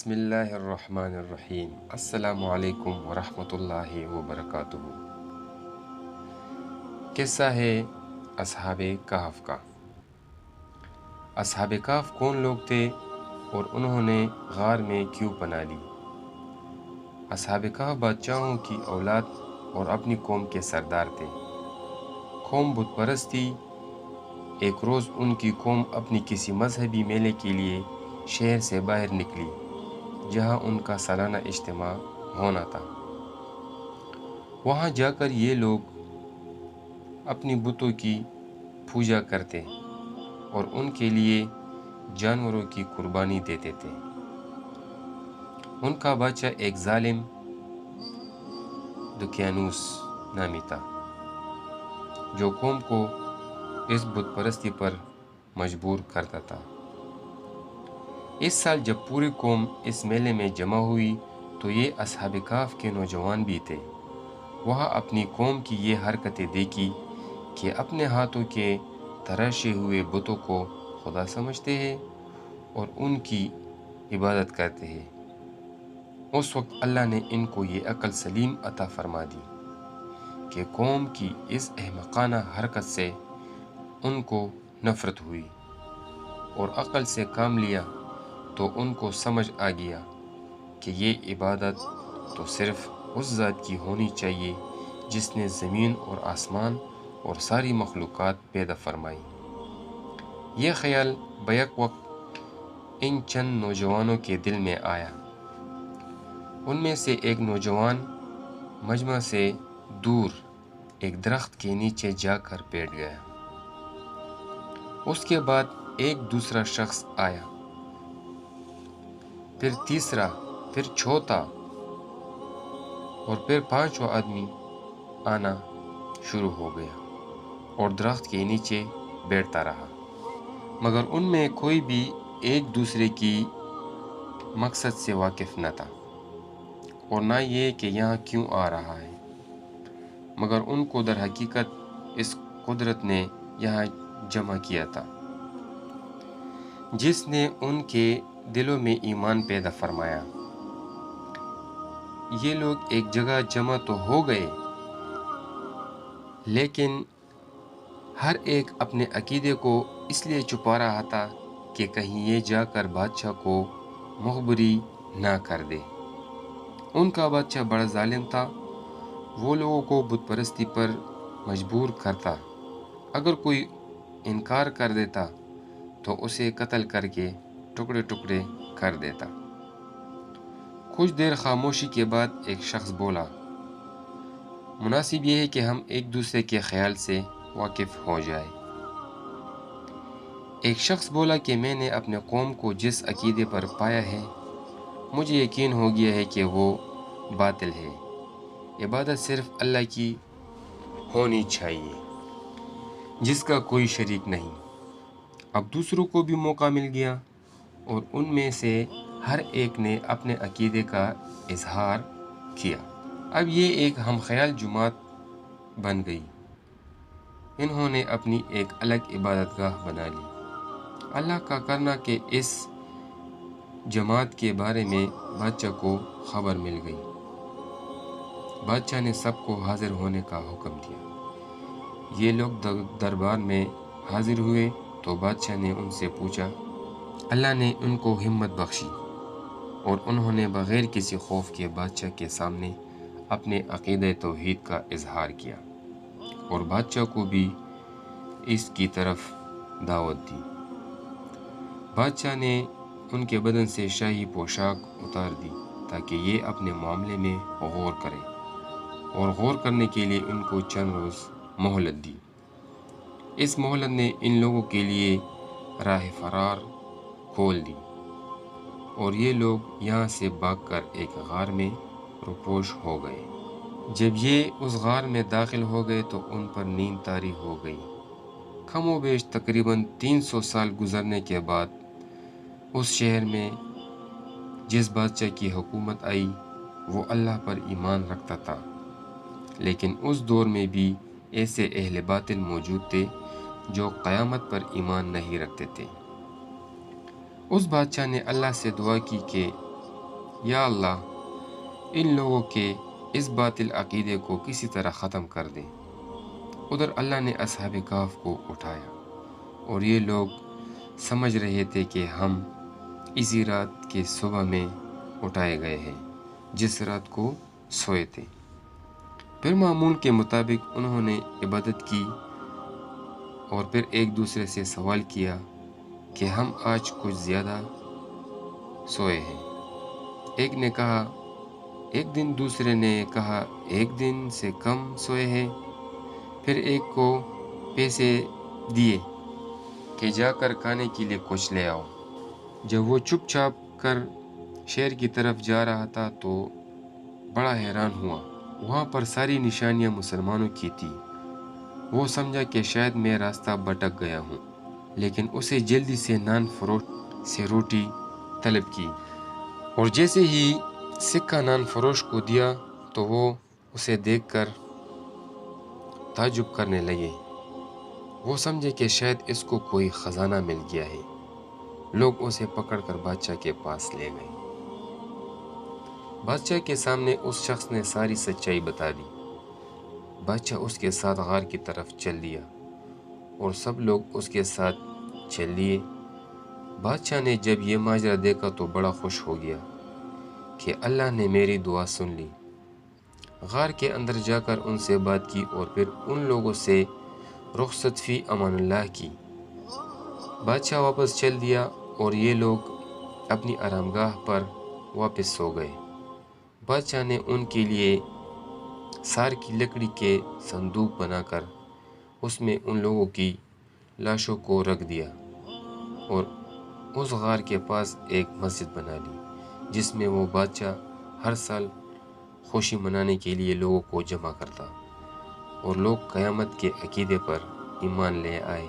بسم اللہ الرحمن الرحیم۔ السلام علیکم ورحمۃ اللہ وبرکاتہ۔ قصہ ہے اصحاب کہف کا۔ اصحاب کہف کون لوگ تھے اور انہوں نے غار میں کیوں پناہ لی؟ اصحاب کہف بادشاہوں کی اولاد اور اپنی قوم کے سردار تھے۔ قوم بت پرست تھی۔ ایک روز ان کی قوم اپنی کسی مذہبی میلے کے لیے شہر سے باہر نکلی، جہاں ان کا سالانہ اجتماع ہونا تھا۔ وہاں جا کر یہ لوگ اپنی بتوں کی پوجا کرتے اور ان کے لیے جانوروں کی قربانی دیتے تھے۔ ان کا بادشاہ ایک ظالم دقیانوس نامی تھا، جو قوم کو اس بت پرستی پر مجبور کرتا تھا۔ اس سال جب پوری قوم اس میلے میں جمع ہوئی تو یہ اصحاب کہف کے نوجوان بھی تھے۔ وہاں اپنی قوم کی یہ حرکتیں دیکھی کہ اپنے ہاتھوں کے تراشے ہوئے بتوں کو خدا سمجھتے ہیں اور ان کی عبادت کرتے ہیں۔ اس وقت اللہ نے ان کو یہ عقل سلیم عطا فرما دی کہ قوم کی اس احمقانہ حرکت سے ان کو نفرت ہوئی، اور عقل سے کام لیا تو ان کو سمجھ آ گیا کہ یہ عبادت تو صرف اس ذات کی ہونی چاہیے جس نے زمین اور آسمان اور ساری مخلوقات پیدا فرمائی۔ یہ خیال بیک وقت ان چند نوجوانوں کے دل میں آیا۔ ان میں سے ایک نوجوان مجمع سے دور ایک درخت کے نیچے جا کر بیٹھ گیا۔ اس کے بعد ایک دوسرا شخص آیا، پھر تیسرا، پھر چوتھا اور پھر پانچواں آدمی آنا شروع ہو گیا اور درخت کے نیچے بیٹھتا رہا، مگر ان میں کوئی بھی ایک دوسرے کی مقصد سے واقف نہ تھا اور نہ یہ کہ یہاں کیوں آ رہا ہے، مگر ان کو در حقیقت اس قدرت نے یہاں جمع کیا تھا جس نے ان کے دلوں میں ایمان پیدا فرمایا۔ یہ لوگ ایک جگہ جمع تو ہو گئے، لیکن ہر ایک اپنے عقیدے کو اس لیے چھپا رہا تھا کہ کہیں یہ جا کر بادشاہ کو مخبری نہ کر دے۔ ان کا بادشاہ بڑا ظالم تھا۔ وہ لوگوں کو بت پرستی پر مجبور کرتا۔ اگر کوئی انکار کر دیتا تو اسے قتل کر کے ٹکڑے ٹکڑے کر دیتا۔ کچھ دیر خاموشی کے بعد ایک شخص بولا، مناسب یہ ہے کہ ہم ایک دوسرے کے خیال سے واقف ہو جائیں۔ ایک شخص بولا کہ میں نے اپنے قوم کو جس عقیدے پر پایا ہے، مجھے یقین ہو گیا ہے کہ وہ باطل ہے۔ عبادت صرف اللہ کی ہونی چاہیے، جس کا کوئی شریک نہیں۔ اب دوسروں کو بھی موقع مل گیا اور ان میں سے ہر ایک نے اپنے عقیدے کا اظہار کیا۔ اب یہ ایک ہم خیال جماعت بن گئی۔ انہوں نے اپنی ایک الگ عبادت گاہ بنا لی۔ اللہ کا کرنا کہ اس جماعت کے بارے میں بادشاہ کو خبر مل گئی۔ بادشاہ نے سب کو حاضر ہونے کا حکم دیا۔ یہ لوگ دربار میں حاضر ہوئے تو بادشاہ نے ان سے پوچھا۔ اللہ نے ان کو ہمت بخشی اور انہوں نے بغیر کسی خوف کے بادشاہ کے سامنے اپنے عقیدہ توحید کا اظہار کیا اور بادشاہ کو بھی اس کی طرف دعوت دی۔ بادشاہ نے ان کے بدن سے شاہی پوشاک اتار دی تاکہ یہ اپنے معاملے میں غور کرے، اور غور کرنے کے لیے ان کو چند روز مہلت دی۔ اس مہلت نے ان لوگوں کے لیے راہ فرار کھول دی اور یہ لوگ یہاں سے بھاگ کر ایک غار میں روپوش ہو گئے۔ جب یہ اس غار میں داخل ہو گئے تو ان پر نیند طاری ہو گئی۔ کم و بیش تقریباً 300 سال گزرنے کے بعد اس شہر میں جس بادشاہ کی حکومت آئی وہ اللہ پر ایمان رکھتا تھا، لیکن اس دور میں بھی ایسے اہل باطل موجود تھے جو قیامت پر ایمان نہیں رکھتے تھے۔ اس بادشاہ نے اللہ سے دعا کی کہ یا اللہ ان لوگوں کے اس باطل عقیدے کو کسی طرح ختم کر دے۔ ادھر اللہ نے اصحاب کہف کو اٹھایا اور یہ لوگ سمجھ رہے تھے کہ ہم اسی رات کے صبح میں اٹھائے گئے ہیں جس رات کو سوئے تھے۔ پھر معمول کے مطابق انہوں نے عبادت کی اور پھر ایک دوسرے سے سوال کیا کہ ہم آج کچھ زیادہ سوئے ہیں۔ ایک نے کہا ایک دن، دوسرے نے کہا ایک دن سے کم سوئے ہیں۔ پھر ایک کو پیسے دیے کہ جا کر کھانے کے لیے کچھ لے آؤ۔ جب وہ چپ چاپ کر شہر کی طرف جا رہا تھا تو بڑا حیران ہوا، وہاں پر ساری نشانیاں مسلمانوں کی تھی۔ وہ سمجھا کہ شاید میں راستہ بھٹک گیا ہوں، لیکن اسے جلدی سے نان فروش سے روٹی طلب کی، اور جیسے ہی سکہ نان فروش کو دیا تو وہ اسے دیکھ کر تعجب کرنے لگے۔ وہ سمجھے کہ شاید اس کو کوئی خزانہ مل گیا ہے۔ لوگ اسے پکڑ کر بادشاہ کے پاس لے گئے۔ بادشاہ کے سامنے اس شخص نے ساری سچائی بتا دی۔ بادشاہ اس کے ساتھ غار کی طرف چل دیا اور سب لوگ اس کے ساتھ چل دیے۔ بادشاہ نے جب یہ ماجرا دیکھا تو بڑا خوش ہو گیا کہ اللہ نے میری دعا سن لی۔ غار کے اندر جا کر ان سے بات کی اور پھر ان لوگوں سے رخصت فی امان اللہ کی۔ بادشاہ واپس چل دیا اور یہ لوگ اپنی آرام گاہ پر واپس سو گئے۔ بادشاہ نے ان کے لیے سار کی لکڑی کے صندوق بنا کر اس میں ان لوگوں کی لاشوں کو رکھ دیا اور اس غار کے پاس ایک مسجد بنا لی جس میں وہ بادشاہ ہر سال خوشی منانے کے لیے لوگوں کو جمع کرتا، اور لوگ قیامت کے عقیدے پر ایمان لے آئے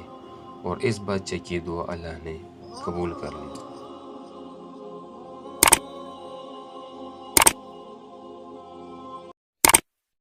اور اس بادشاہ کی دعا اللہ نے قبول کر لی۔